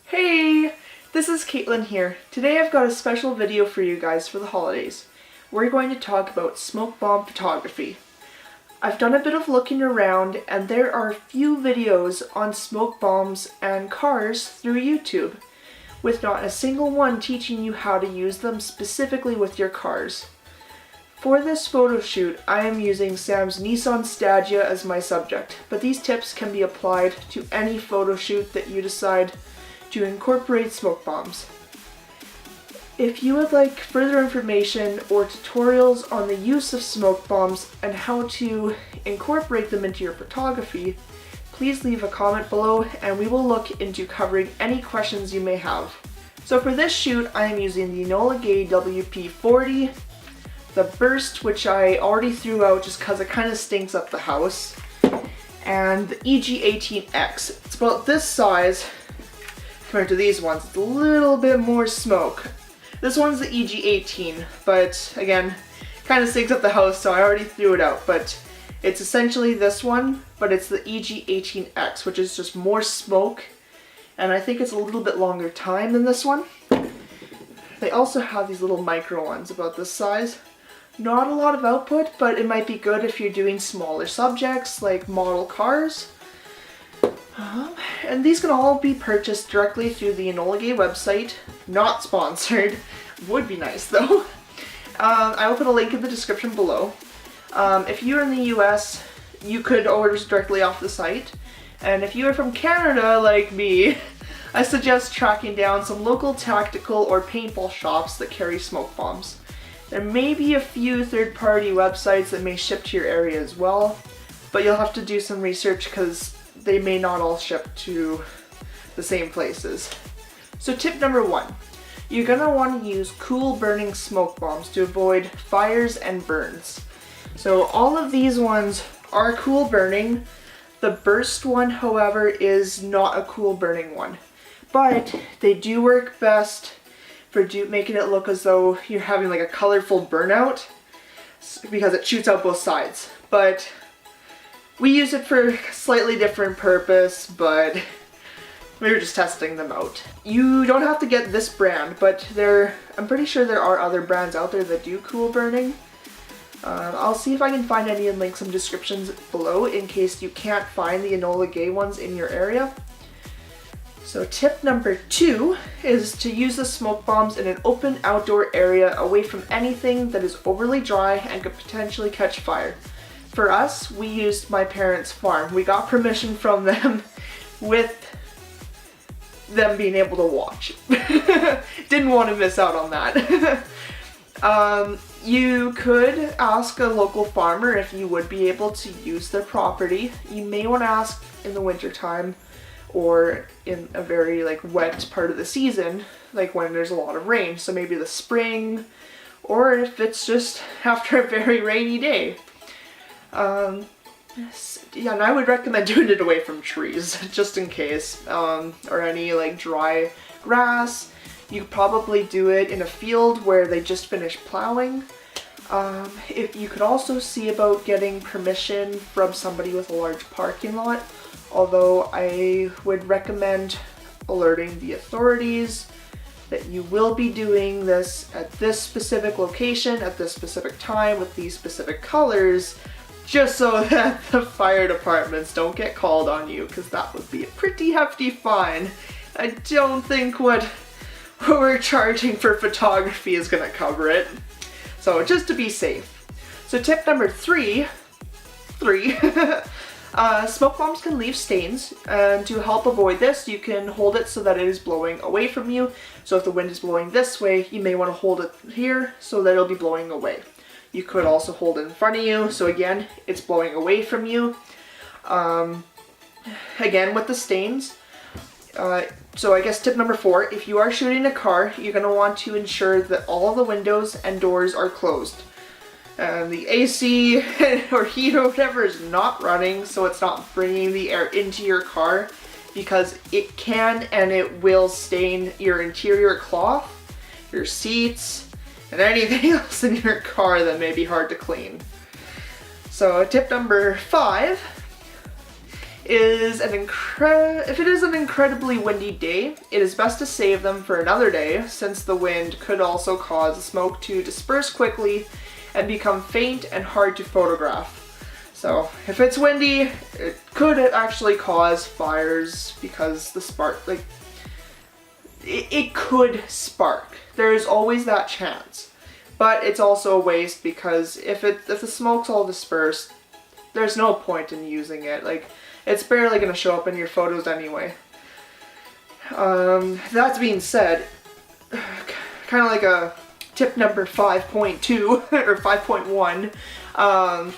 Hey, this is Kaitlyn here. Today I've got a special video for you guys for the holidays. We're going to talk about smoke bomb photography. I've done a bit of looking around and there are a few videos on smoke bombs and cars through YouTube, with not a single one teaching you how to use them specifically with your cars. For this photo shoot, I am using Sam's Nissan Stagea as my subject, but these tips can be applied to any photo shoot that you decide to incorporate smoke bombs. If you would like further information or tutorials on the use of smoke bombs and how to incorporate them into your photography, please leave a comment below and we will look into covering any questions you may have. So for this shoot, I am using the Enola Gay WP40, the Burst, which I already threw out just because it kind of stinks up the house, and the EG18X. It's about this size compared to these ones. It's a little bit more smoke. This one's the EG18, but again, kind of stinks up the house, so I already threw it out. But it's essentially this one, but it's the EG18X, which is just more smoke, and I think it's a little bit longer time than this one. They also have these little micro ones about this size. Not a lot of output, but it might be good if you're doing smaller subjects like model cars. And these can all be purchased directly through the Enola Gay website. Not sponsored. Would be nice though. I will put a link in the description below. If you're in the US, you could order directly off the site. And if you are from Canada like me, I suggest tracking down some local tactical or paintball shops that carry smoke bombs. There may be a few third-party websites that may ship to your area as well, but you'll have to do some research because they may not all ship to the same places. So tip number 1, you're going to want to use cool burning smoke bombs to avoid fires and burns. So all of these ones are cool burning. The Burst one, however, is not a cool burning one, but they do work best for making it look as though you're having like a colorful burnout because it shoots out both sides. But we use it for a slightly different purpose, but we were just testing them out. You don't have to get this brand, but I'm pretty sure there are other brands out there that do cool burning. I'll see if I can find any and link some descriptions below in case you can't find the Enola Gay ones in your area. So tip number 2 is to use the smoke bombs in an open outdoor area away from anything that is overly dry and could potentially catch fire. For us, we used my parents' farm. We got permission from them with them being able to watch. Didn't want to miss out on that. You could ask a local farmer if you would be able to use their property. You may want to ask in the winter time or in a very wet part of the season, like when there's a lot of rain. So maybe the spring, or if it's just after a very rainy day. Yeah, and I would recommend doing it away from trees, just in case, or any dry grass. You could probably do it in a field where they just finished plowing. If you could also see about getting permission from somebody with a large parking lot, although I would recommend alerting the authorities that you will be doing this at this specific location, at this specific time, with these specific colors, just so that the fire departments don't get called on you, because that would be a pretty hefty fine. I don't think what we're charging for photography is going to cover it. So just to be safe. So tip number 3, smoke bombs can leave stains, and to help avoid this, you can hold it so that it is blowing away from you. So if the wind is blowing this way, you may want to hold it here so that it'll be blowing away. You could also hold it in front of you, so again, it's blowing away from you. Again, with the stains, so I guess tip number 4, if you are shooting a car, you're going to want to ensure that all the windows and doors are closed. And the AC or heat or whatever is not running, so it's not bringing the air into your car, because it can and it will stain your interior cloth, your seats, and anything else in your car that may be hard to clean. So tip number 5 if it is an incredibly windy day, it is best to save them for another day, since the wind could also cause the smoke to disperse quickly and become faint and hard to photograph. So if it's windy, it could actually cause fires because the spark, like, it could spark. There's always that chance. But it's also a waste because if the smoke's all dispersed, there's no point in using it. Like, it's barely going to show up in your photos anyway. That being said, kind of like a tip number 5.2 or 5.1,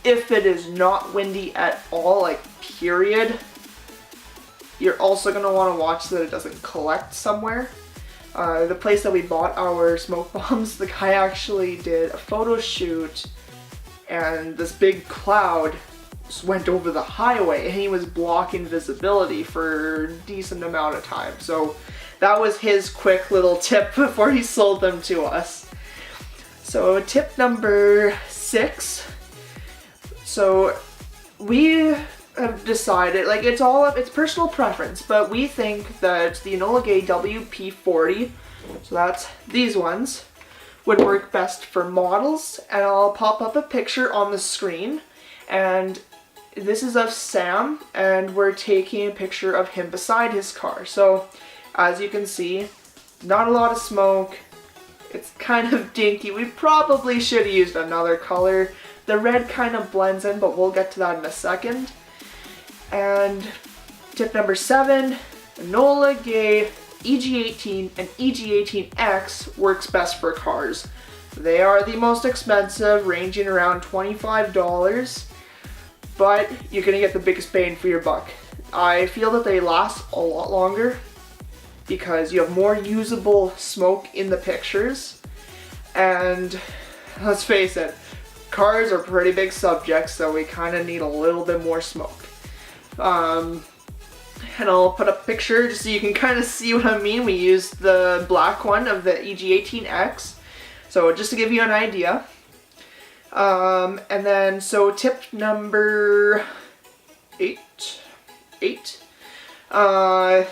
if it is not windy at all, like period, you're also going to want to watch that it doesn't collect somewhere. The place that we bought our smoke bombs, the guy actually did a photo shoot and this big cloud just went over the highway and he was blocking visibility for a decent amount of time. So that was his quick little tip before he sold them to us. So tip number 6. So we have decided, like, it's personal preference, but we think that the Enola Gay WP40, so that's these ones, would work best for models. And I'll pop up a picture on the screen, and this is of Sam, and we're taking a picture of him beside his car. So as you can see, not a lot of smoke, it's kind of dinky. We probably should have used another color. The red kind of blends in, but we'll get to that in a second. And tip number 7, Enola Gay EG18 and EG18X works best for cars. They are the most expensive, ranging around $25, but you're gonna get the biggest bang for your buck. I feel that they last a lot longer because you have more usable smoke in the pictures, and let's face it, cars are pretty big subjects, so we kind of need a little bit more smoke. And I'll put up a picture just so you can kind of see what I mean. We used the black one of the EG18X, so just to give you an idea. And then, so tip number 8,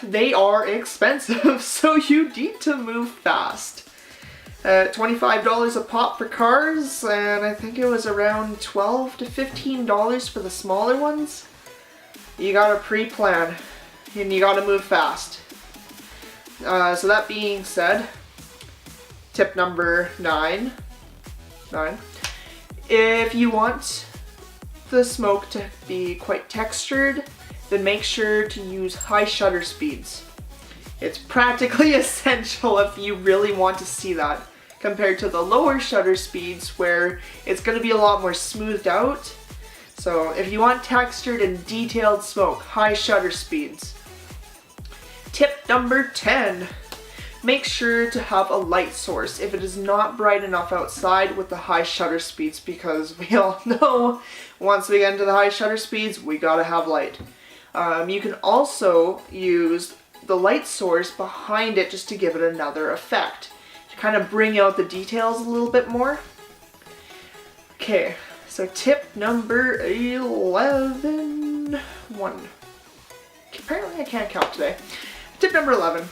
they are expensive, so you need to move fast. $25 a pop for cars, and I think it was around $12 to $15 for the smaller ones. You gotta pre-plan, and you gotta move fast. So that being said, tip number 9. If you want the smoke to be quite textured, then make sure to use high shutter speeds. It's practically essential if you really want to see that, compared to the lower shutter speeds where it's going to be a lot more smoothed out. So if you want textured and detailed smoke, high shutter speeds. Tip number 10. Make sure to have a light source if it is not bright enough outside with the high shutter speeds, because we all know once we get into the high shutter speeds, we gotta have light. You can also use the light source behind it just to give it another effect, to kind of bring out the details a little bit more. Okay, so tip number 11. Apparently I can't count today. Tip number 11.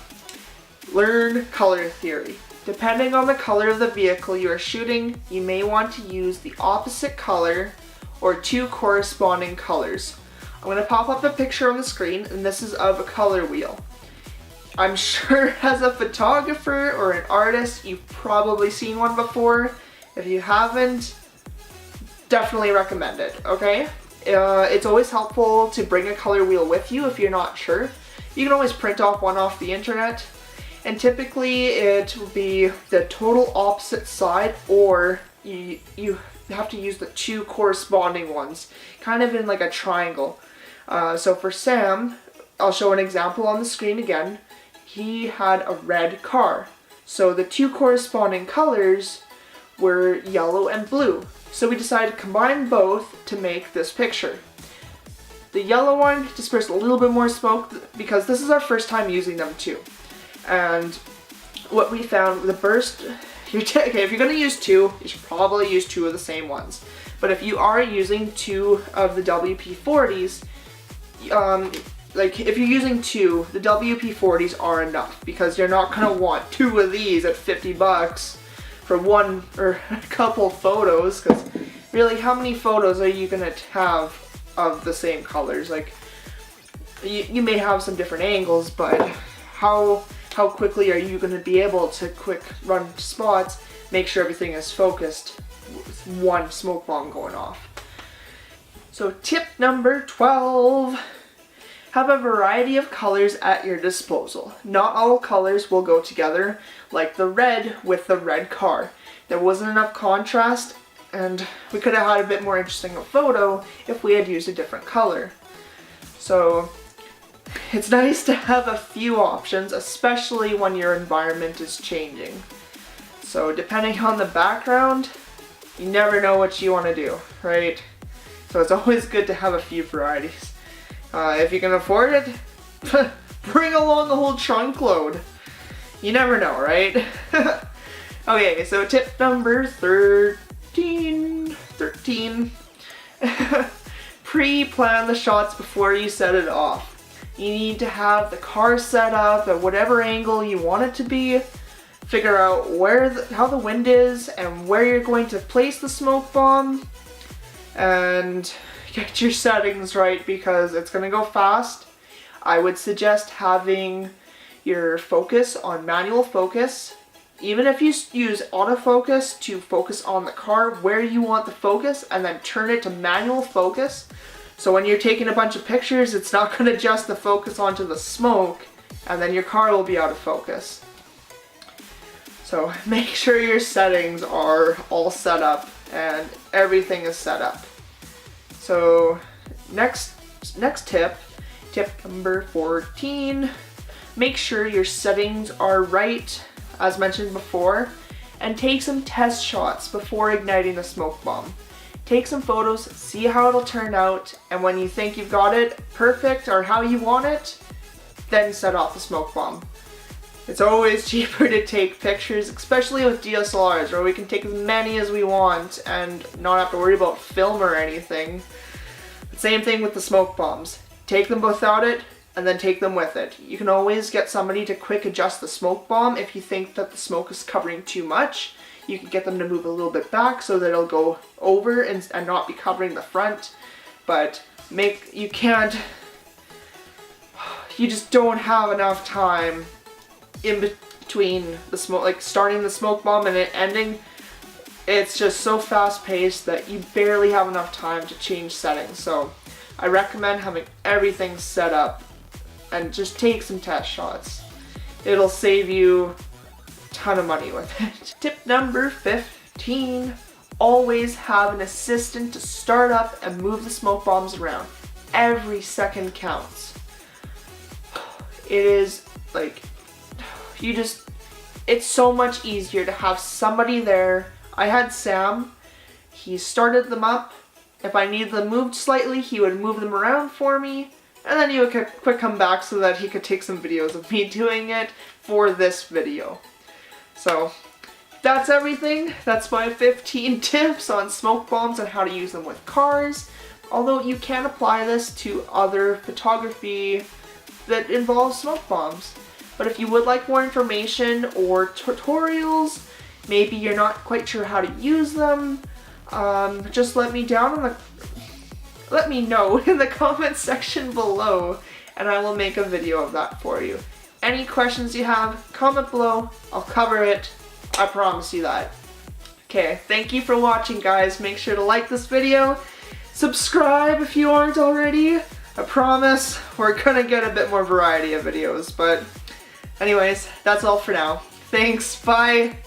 Learn color theory. Depending on the color of the vehicle you are shooting, you may want to use the opposite color or two corresponding colors. I'm going to pop up a picture on the screen, and this is of a color wheel. I'm sure as a photographer or an artist, you've probably seen one before. If you haven't, definitely recommend it, okay? It's always helpful to bring a color wheel with you if you're not sure. You can always print off one off the internet. And typically it will be the total opposite side, or you have to use the two corresponding ones, kind of in like a triangle. So for Sam, I'll show an example on the screen again. He had a red car. So the two corresponding colors were yellow and blue. So we decided to combine both to make this picture. The yellow one dispersed a little bit more smoke because this is our first time using them too. And what we found, the burst, okay, if you're going to use two, you should probably use two of the same ones. But if you are using two of the WP-40s, like if you're using two, the WP-40s are enough, because you're not gonna want two of these at 50 bucks for one or a couple photos, because really, how many photos are you gonna have of the same colors? Like, you may have some different angles, but how quickly are you gonna be able to quick run spots, make sure everything is focused with one smoke bomb going off? So tip number 12, have a variety of colors at your disposal. Not all colors will go together, like the red with the red car. There wasn't enough contrast, and we could have had a bit more interesting photo if we had used a different color. So it's nice to have a few options, especially when your environment is changing. So depending on the background, you never know what you want to do, right? So it's always good to have a few varieties. If you can afford it, bring along a whole trunk load. You never know, right? Okay, so tip number 13. Pre-plan the shots before you set it off. You need to have the car set up at whatever angle you want it to be. Figure out how the wind is and where you're going to place the smoke bomb. And get your settings right, because it's going to go fast. I would suggest having your focus on manual focus. Even if you use autofocus to focus on the car where you want the focus, and then turn it to manual focus. So when you're taking a bunch of pictures, it's not going to adjust the focus onto the smoke, and then your car will be out of focus. So make sure your settings are all set up and everything is set up. So next tip number 14, make sure your settings are right, as mentioned before, and take some test shots before igniting the smoke bomb. Take some photos, see how it'll turn out, and when you think you've got it perfect or how you want it, then set off the smoke bomb. It's always cheaper to take pictures, especially with DSLRs, where we can take as many as we want and not have to worry about film or anything. Same thing with the smoke bombs. Take them without it, and then take them with it. You can always get somebody to quick adjust the smoke bomb if you think that the smoke is covering too much. You can get them to move a little bit back so that it'll go over and not be covering the front. But you just don't have enough time in between the smoke, like starting the smoke bomb and it ending. It's just so fast paced that you barely have enough time to change settings. So I recommend having everything set up and just take some test shots. It'll save you a ton of money with it. Tip number 15, always have an assistant to start up and move the smoke bombs around. Every second counts. It is like, it's so much easier to have somebody there. I had Sam, he started them up. If I needed them moved slightly, he would move them around for me, and then he would quick come back so that he could take some videos of me doing it for this video. So that's everything. That's my 15 tips on smoke bombs and how to use them with cars. Although you can apply this to other photography that involves smoke bombs. But if you would like more information or tutorials, maybe you're not quite sure how to use them, just let me know in the comments section below, and I will make a video of that for you. Any questions you have, comment below, I'll cover it, I promise you that. Okay, thank you for watching, guys. Make sure to like this video, subscribe if you aren't already. I promise we're gonna get a bit more variety of videos, but anyways, that's all for now. Thanks, bye!